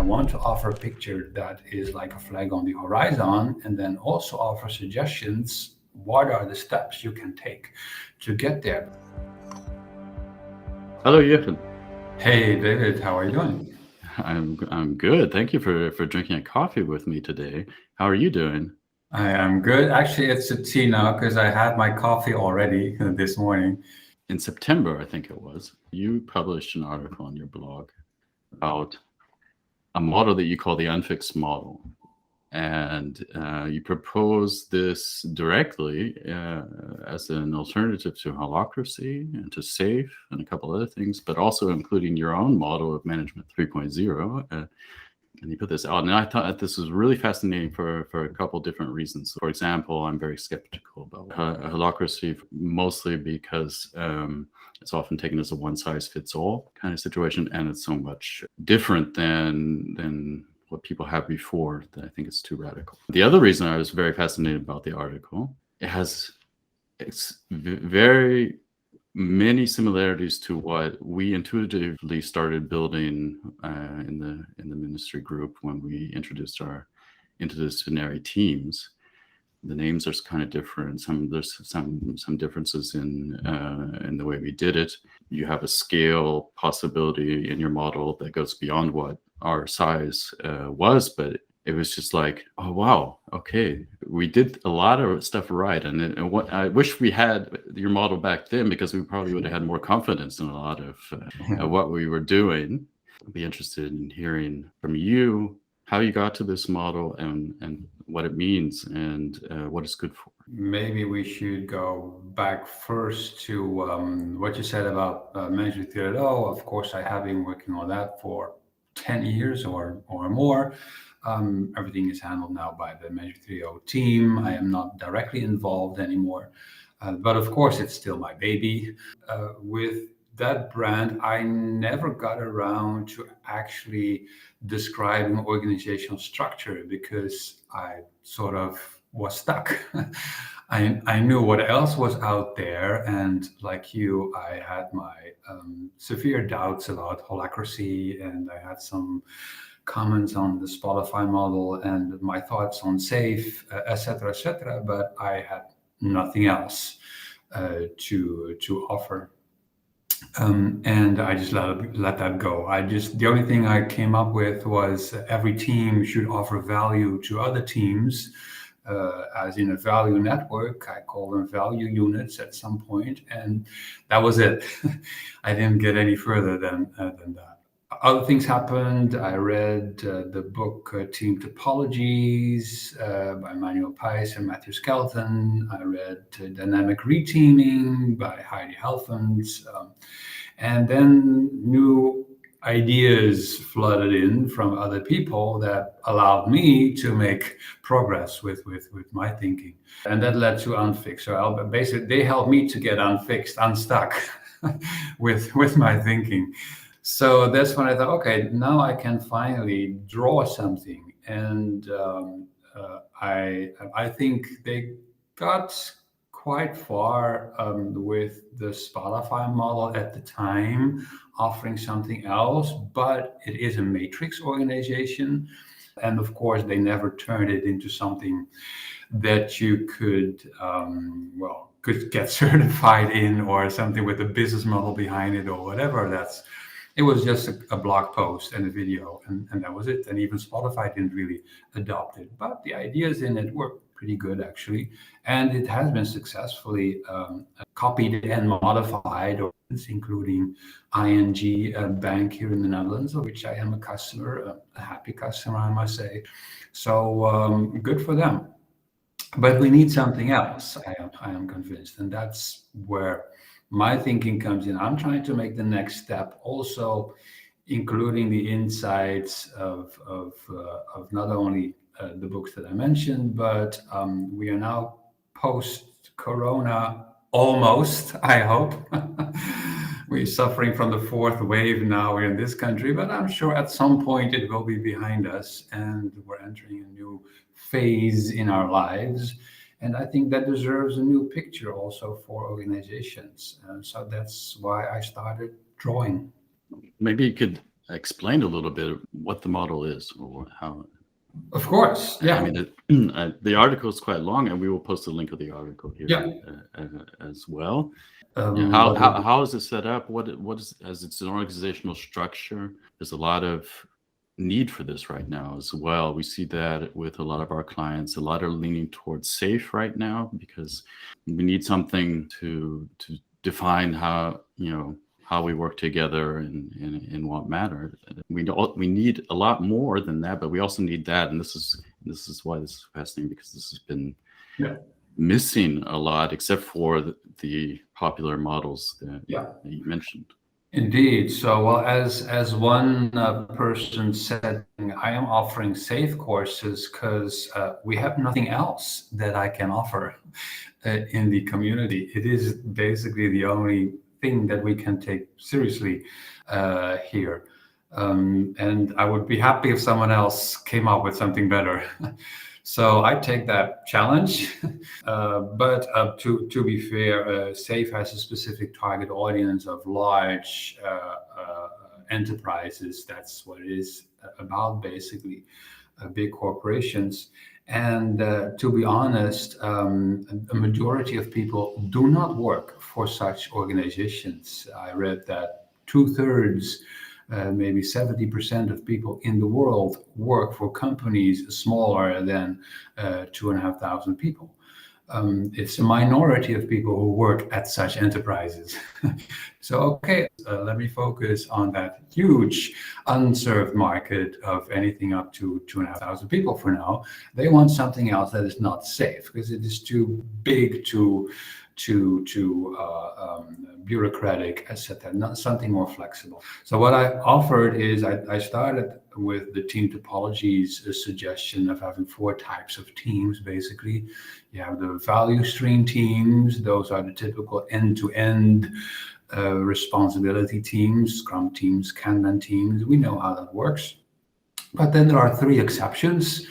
want to offer a picture that is like a flag on the horizon, and then also offer suggestions. What are the steps you can take to get there? Hello, Jurgen. Hey, David, how are you doing? I'm good. Thank you for drinking a coffee with me today. How are you doing? I am good. Actually, it's a tea now because I had my coffee already this morning. In September, I think it was, you published an article on your blog about a model that you call the unFIX model. And you propose this directly as an alternative to Holacracy and to SAFE and a couple other things, but also including your own model of management 3.0. And you put this out, and I thought this was really fascinating for a couple different reasons. For example, I'm very skeptical about Holacracy, mostly because it's often taken as a one-size-fits-all kind of situation, and it's so much different than what people have before that I think it's too radical. The other reason I was very fascinated about the article, it's very many similarities to what we intuitively started building in the ministry group when we introduced our interdisciplinary teams. The names are kind of different. There's some differences in the way we did it. You have a scale possibility in your model that goes beyond what our size was, but it was just like, oh wow, okay, we did a lot of stuff right. And what I wish we had your model back then, because we probably would have had more confidence in a lot of what we were doing. I'd be interested in hearing from you how you got to this model and what it means and what it's good for. Maybe we should go back first to what you said about Management 3.0. Of course, I have been working on that for 10 years or more. Everything is handled now by the Management 3.0 team. I am not directly involved anymore. But of course, it's still my baby. With that brand, I never got around to actually describing organizational structure because I sort of was stuck. I knew what else was out there, and like you, I had my severe doubts about Holacracy, and I had some comments on the Spotify model and my thoughts on SAFE, etc., but I had nothing else to offer. And I just let that go. The only thing I came up with was every team should offer value to other teams, as in a value network. I call them value units at some point, and that was it. I didn't get any further than that. Other things happened. I read the book Team Topologies by Manuel Pais and Matthew Skelton. I read Dynamic Reteaming by Heidi Helfand. And then new ideas flooded in from other people that allowed me to make progress with my thinking. And that led to unFIX. So basically, they helped me to get unstuck with my thinking. So that's when I thought, okay, now I can finally draw something. And I think they got quite far with the Spotify model at the time, offering something else, but it is a matrix organization. And of course, they never turned it into something that you could get certified in, or something with a business model behind it or whatever. It was just a blog post and a video, and that was it. And even Spotify didn't really adopt it. But the ideas in it were pretty good, actually. And it has been successfully copied and modified, including ING Bank here in the Netherlands, of which I am a customer, a happy customer, I must say. So good for them. But we need something else, I am convinced. And that's where my thinking comes in. I'm trying to make the next step, also including the insights of not only the books that I mentioned, but we are now post-corona, almost, I hope. We're suffering from the fourth wave now here in this country, but I'm sure at some point it will be behind us, and we're entering a new phase in our lives. And I think that deserves a new picture also for organizations. So that's why I started drawing. Maybe you could explain a little bit what the model is or how? Of course, yeah. I mean, the article is quite long, and we will post a link of the article here as well. How is it set up? What is, as it's an organizational structure? There's a lot of need for this right now as well. We see that with a lot of our clients. A lot are leaning towards SAFE right now because we need something to define how we work together and what matters. We need a lot more than that, but we also need that. And this is why this is fascinating, because this has been missing a lot, except for the popular models that you mentioned. Indeed. So, well, as one person said, I am offering SAFE courses because we have nothing else that I can offer in the community. It is basically the only thing that we can take seriously here. And I would be happy if someone else came up with something better. So I take that challenge, but to be fair, SAFE has a specific target audience of large enterprises. That's what it is about, basically, big corporations. And to be honest, a majority of people do not work for such organizations. I read that 2/3, maybe 70% of people in the world work for companies smaller than 2,500 people. It's a minority of people who work at such enterprises. So, okay, let me focus on that huge unserved market of anything up to 2,500 people for now. They want something else that is not SAFE because it is too big, too bureaucratic, etc. Not something more flexible. So what I offered is I started with the team topologies suggestion of having 4 types of teams. Basically, you have the value stream teams. Those are the typical end-to-end responsibility teams, Scrum teams, Kanban teams. We know how that works. But then there are 3 exceptions.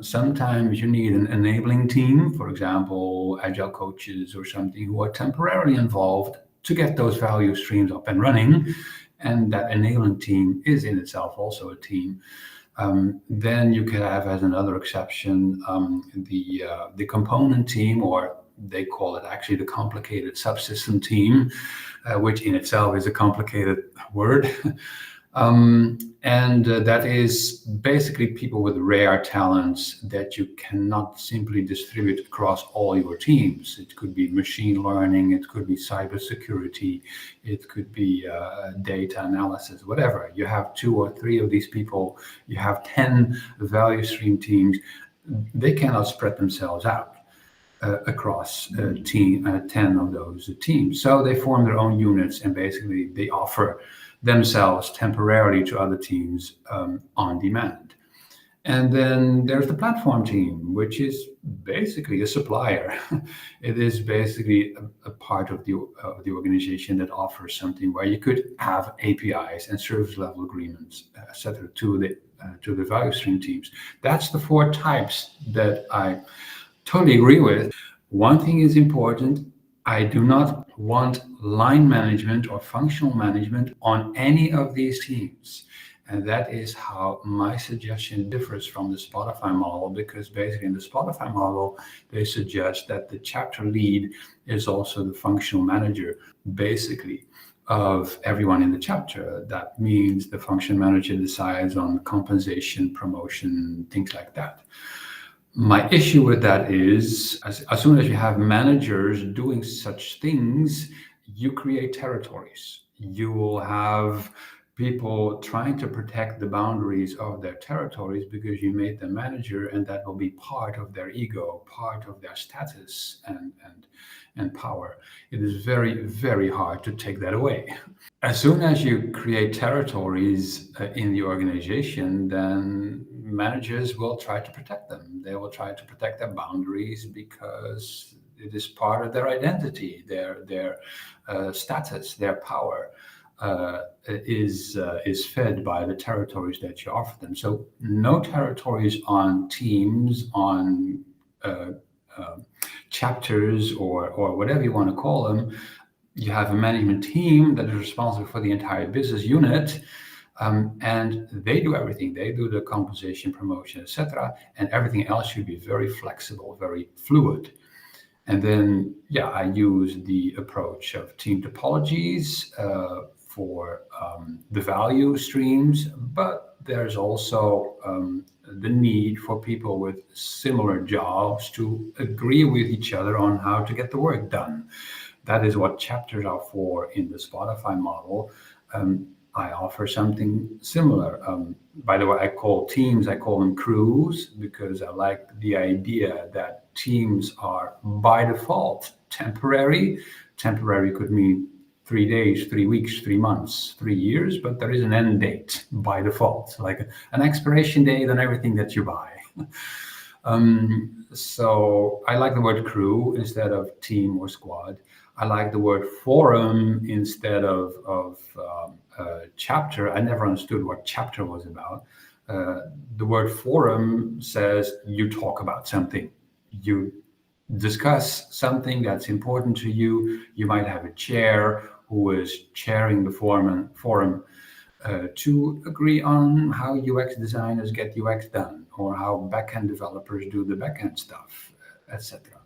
Sometimes you need an enabling team, for example, agile coaches or something, who are temporarily involved to get those value streams up and running. And that enabling team is in itself also a team. Then you can have, as another exception, the component team, or they call it actually the complicated subsystem team, which in itself is a complicated word. And that is basically people with rare talents that you cannot simply distribute across all your teams. It could be machine learning, it could be cybersecurity, it could be data analysis, whatever. You have 2 or 3 of these people, you have 10 value stream teams. They cannot spread themselves out across 10 of those teams. So they form their own units, and basically they offer themselves temporarily to other teams on demand. And then there's the platform team, which is basically a supplier. It is basically a part of the organization that offers something where you could have APIs and service level agreements, etc., to the value stream teams. That's the 4 types that I totally agree with. One thing is important. I do not want line management or functional management on any of these teams. And that is how my suggestion differs from the Spotify model, because basically in the Spotify model, they suggest that the chapter lead is also the functional manager, basically, of everyone in the chapter. That means the function manager decides on compensation, promotion, things like that. My issue with that is, as soon as you have managers doing such things, you create territories. You will have people trying to protect the boundaries of their territories because you made them manager, and that will be part of their ego, part of their status and power. It is very, very hard to take that away. As soon as you create territories in the organization, then managers will try to protect them. They will try to protect their boundaries because it is part of their identity, their status, their power is fed by the territories that you offer them. So no territories on teams, on chapters, or whatever you want to call them. You have a management team that is responsible for the entire business unit. And they do everything. They do the compensation, promotion, etc., and everything else should be very flexible, very fluid. And then, yeah, I use the approach of team topologies for the value streams, but there's also the need for people with similar jobs to agree with each other on how to get the work done. That is what chapters are for in the Spotify model. I offer something similar. By the way, I call them crews, because I like the idea that teams are by default temporary. Temporary could mean 3 days, 3 weeks, 3 months, 3 years, but there is an end date by default, like an expiration date on everything that you buy. So I like the word crew instead of team or squad. I like the word forum instead of chapter. I never understood what chapter was about. The word forum says you talk about something. You discuss something that's important to you. You might have a chair who is chairing the forum to agree on how UX designers get UX done, or how backend developers do the backend stuff, etc.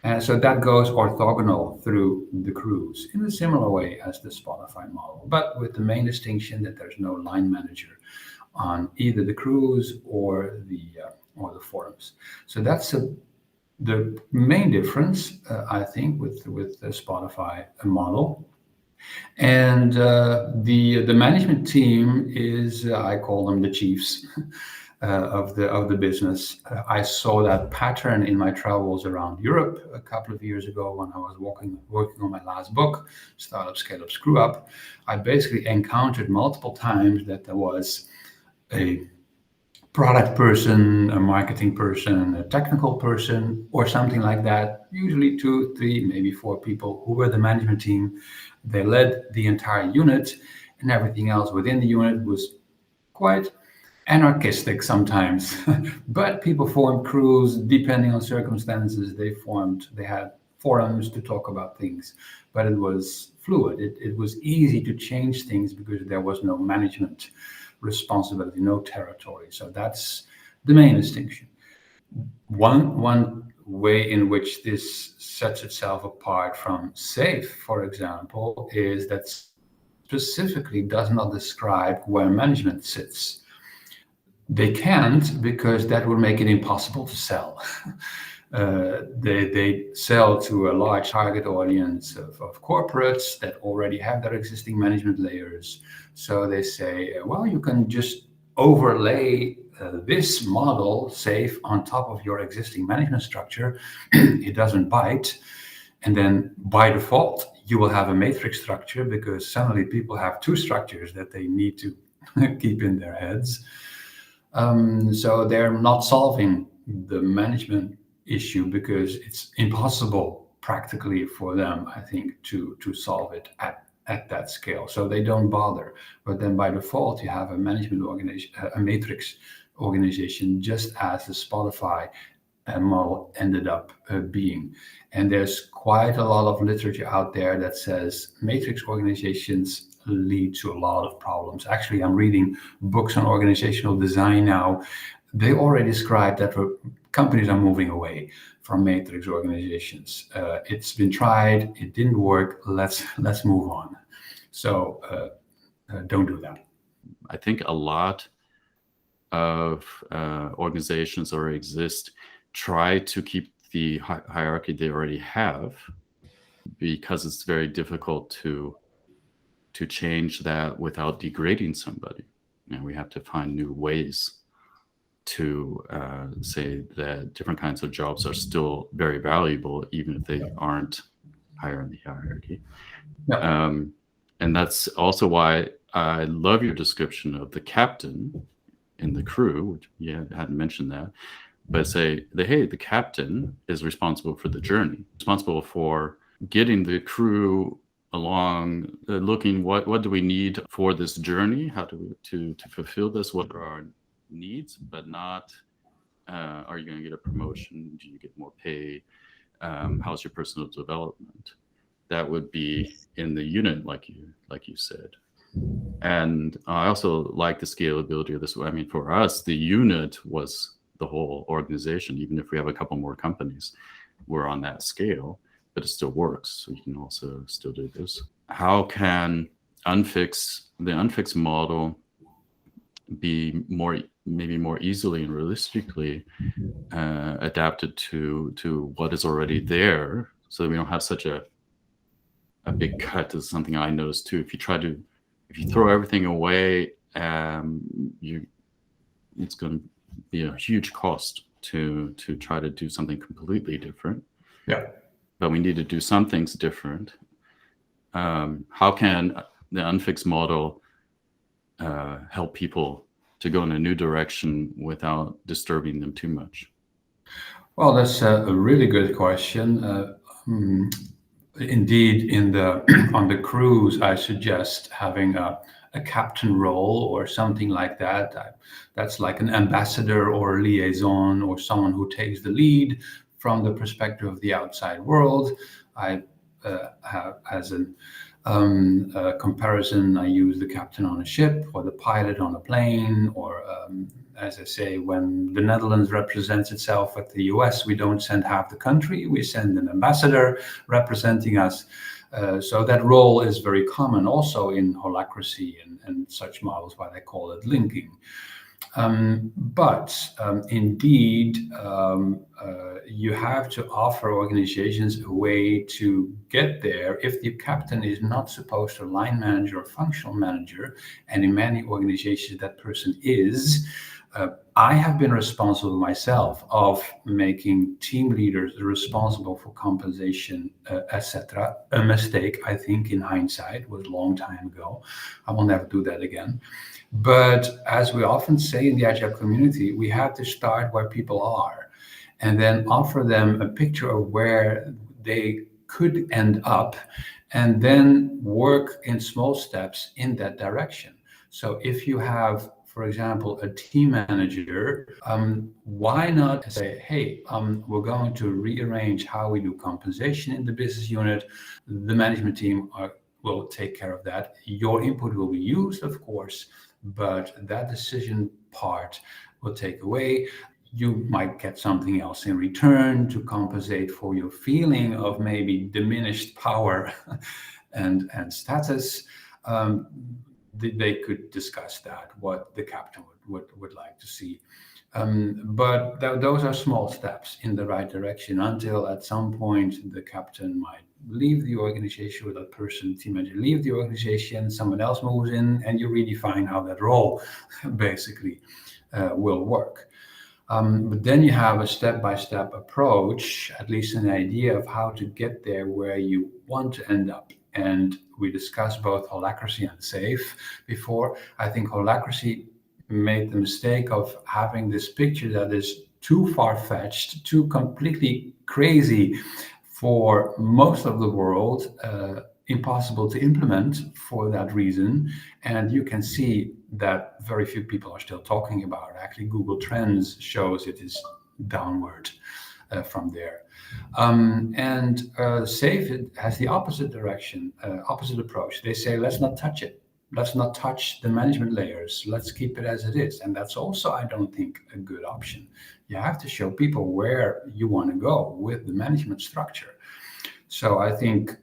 And so that goes orthogonal through the crews in a similar way as the Spotify model, but with the main distinction that there's no line manager on either the crews or the forums. So that's the main difference, I think, with the Spotify model. And the management team is, I call them the chiefs of the business. I saw that pattern in my travels around Europe a couple of years ago when I was working on my last book, Startup, Scale Up, Screw Up. I basically encountered multiple times that there was a product person, a marketing person, a technical person, or something like that. Usually 2, 3, maybe 4 people who were the management team. They led the entire unit, and everything else within the unit was quite anarchistic sometimes. But people formed crews depending on circumstances. They had forums to talk about things, but it was fluid. It was easy to change things because there was no management responsibility, no territory. So that's the main distinction. One way in which this sets itself apart from SAFE, for example, is that specifically does not describe where management sits. They can't, because that would make it impossible to sell. They sell to a large target audience of corporates that already have their existing management layers. So they say, well, you can just overlay this model, SAFE, on top of your existing management structure. It doesn't bite. And then by default, you will have a matrix structure, because suddenly people have 2 structures that they need to keep in their heads. So they're not solving the management issue because it's impossible practically for them, I think, to solve it at that scale. So they don't bother. But then by default, you have a management organization, a matrix organization, just as the Spotify model ended up being. And there's quite a lot of literature out there that says matrix organizations lead to a lot of problems. Actually, I'm reading books on organizational design now. They already describe that companies are moving away from matrix organizations. It's been tried, it didn't work. Let's move on. So don't do that. I think a lot of organizations already exist try to keep the hierarchy they already have, because it's very difficult to change that without degrading somebody. And we have to find new ways to say that different kinds of jobs are still very valuable, even if they aren't higher in the hierarchy. Yeah. And that's also why I love your description of the captain in the crew, which you hadn't mentioned that, but say, hey, the captain is responsible for the journey, responsible for getting the crew along, looking what do we need for this journey, how to fulfill this, what are our needs, but not are you going to get a promotion, do you get more pay, how's your personal development. That would be in the unit, like you said. And I also like the scalability of this. I mean, for us, the unit was the whole organization. Even if we have a couple more companies, we're on that scale, but it still works. So you can also still do this. How can the unFIX model be maybe more easily and realistically adapted to what is already there, so that we don't have such a big cut? Is something I noticed too. If you throw everything away, it's going to be a huge cost to try to do something completely different. Yeah. But we need to do some things different. How can the unFIX model help people to go in a new direction without disturbing them too much? Well, that's a really good question. Indeed, on the cruise, I suggest having a captain role or something like that. That's like an ambassador or liaison, or someone who takes the lead from the perspective of the outside world. I have, as a comparison, I use the captain on a ship or the pilot on a plane, or as I say, when the Netherlands represents itself at the US, we don't send half the country, we send an ambassador representing us. So that role is very common also in Holacracy and such models, what I call it linking. But indeed, you have to offer organizations a way to get there if the captain is not supposed to line manager or functional manager, and in many organizations that person is. I have been responsible myself of making team leaders responsible for compensation, etc. A mistake, I think, in hindsight, was a long time ago. I will never do that again. But as we often say in the Agile community, we have to start where people are and then offer them a picture of where they could end up, and then work in small steps in that direction. So if you have, for example, a team manager, why not say, hey, we're going to rearrange how we do compensation in the business unit. The management team will take care of that. Your input will be used, of course, but that decision part will take away. You might get something else in return to compensate for your feeling of maybe diminished power and status. They could discuss that, what the captain would like to see. But those are small steps in the right direction, until at some point the captain might leave the organization, or that person, team manager, leave the organization, someone else moves in, and you redefine how that role basically will work. But then you have a step-by-step approach, at least an idea of how to get there where you want to end up. And we discussed both Holacracy and SAFE before. I think Holacracy made the mistake of having this picture that is too far-fetched, too completely crazy for most of the world, impossible to implement for that reason. And you can see that very few people are still talking about it. Actually, Google Trends shows it is downward from there. And SAFE has the opposite direction, opposite approach. They say, let's not touch it. Let's not touch the management layers. Let's keep it as it is. And that's also, I don't think, a good option. You have to show people where you want to go with the management structure. So I think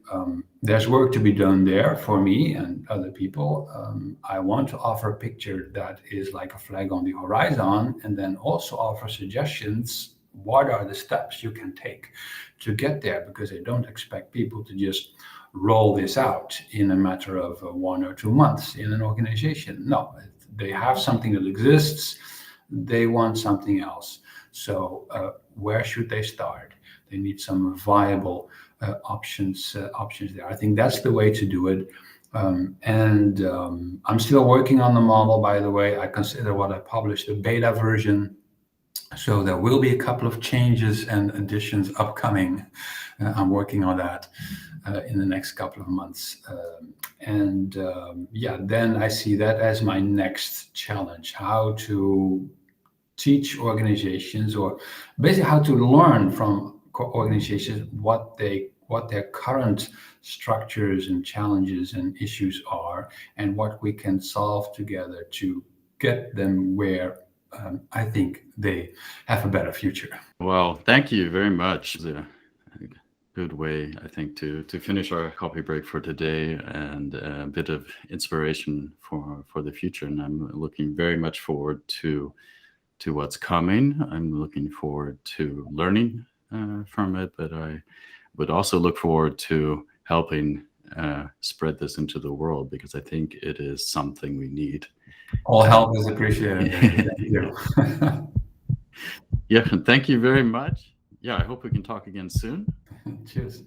there's work to be done there for me and other people. I want to offer a picture that is like a flag on the horizon, and then also offer suggestions. What are the steps you can take to get there? Because I don't expect people to just roll this out in a matter of 1 or 2 months in an organization. No, they have something that exists. They want something else. So where should they start? They need some viable options there. I think that's the way to do it. I'm still working on the model, by the way. I consider what I published a beta version. So there will be a couple of changes and additions upcoming. I'm working on that in the next couple of months. Then I see that as my next challenge, how to teach organizations, or basically how to learn from organizations what what their current structures and challenges and issues are, and what we can solve together to get them where I think they have a better future. Well, thank you very much. It's a good way, I think, to finish our coffee break for today, and a bit of inspiration for the future. And I'm looking very much forward to what's coming. I'm looking forward to learning from it, but I would also look forward to helping spread this into the world, because I think it is something we need. All help is appreciated. Thank you. Yeah, thank you very much. Yeah, I hope we can talk again soon. Cheers.